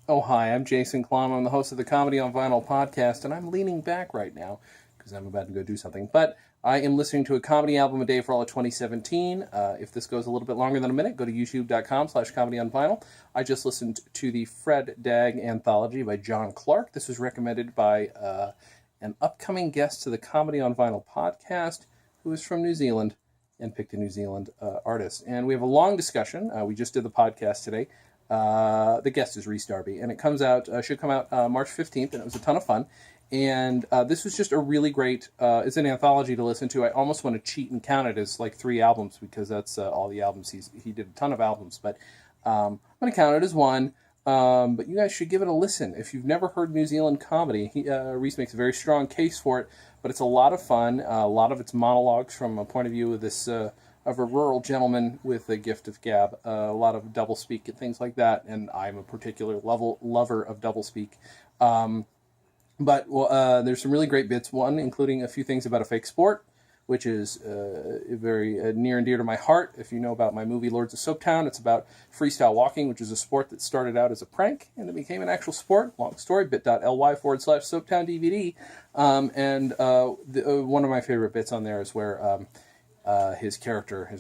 Oh, hi, I'm Jason Klom. I'm the host of the Comedy on Vinyl podcast, and I'm leaning back right now because I'm about to go do something. But I am listening to a comedy album a day for all of 2017. If this goes a little bit longer than a minute, go to youtube.com/comedy on vinyl. I just listened to the Fred Dagg Anthology by John Clarke. This was recommended by an upcoming guest to the Comedy on Vinyl podcast who is from New Zealand and picked a New Zealand artist. And we have a long discussion. We just did the podcast today. The guest is Reese Darby, and it should come out March 15th, and it was a ton of fun. And this was just a really great, it's an anthology to listen to. I almost want to cheat and count it as like 3 albums because that's all the albums he did a ton of albums, but I'm going to count it as 1. But you guys should give it a listen. If you've never heard New Zealand comedy, Reese makes a very strong case for it, but it's a lot of fun. A lot of it's monologues from a point of view of this of a rural gentleman with a gift of gab, a lot of doublespeak and things like that, and I'm a particular lover of doublespeak. But there's some really great bits, one including a few things about a fake sport, which is very near and dear to my heart. If you know about my movie Lords of Soaptown, it's about freestyle walking, which is a sport that started out as a prank and it became an actual sport. Long story, bit.ly/Soaptown DVD. One of my favorite bits on there is where his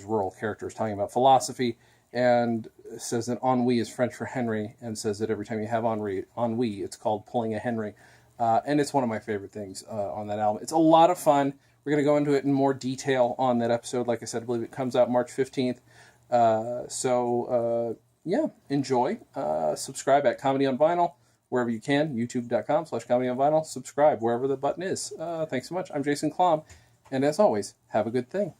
rural character, is talking about philosophy and says that ennui is French for Henry, and says that every time you have ennui, it's called pulling a Henry. And it's one of my favorite things on that album. It's a lot of fun. We're going to go into it in more detail on that episode. Like I said, I believe it comes out March 15th. Enjoy. Subscribe at Comedy on Vinyl, wherever you can. youtube.com/Comedy on Vinyl. Subscribe wherever the button is. Thanks so much. I'm Jason Klom. And as always, have a good thing.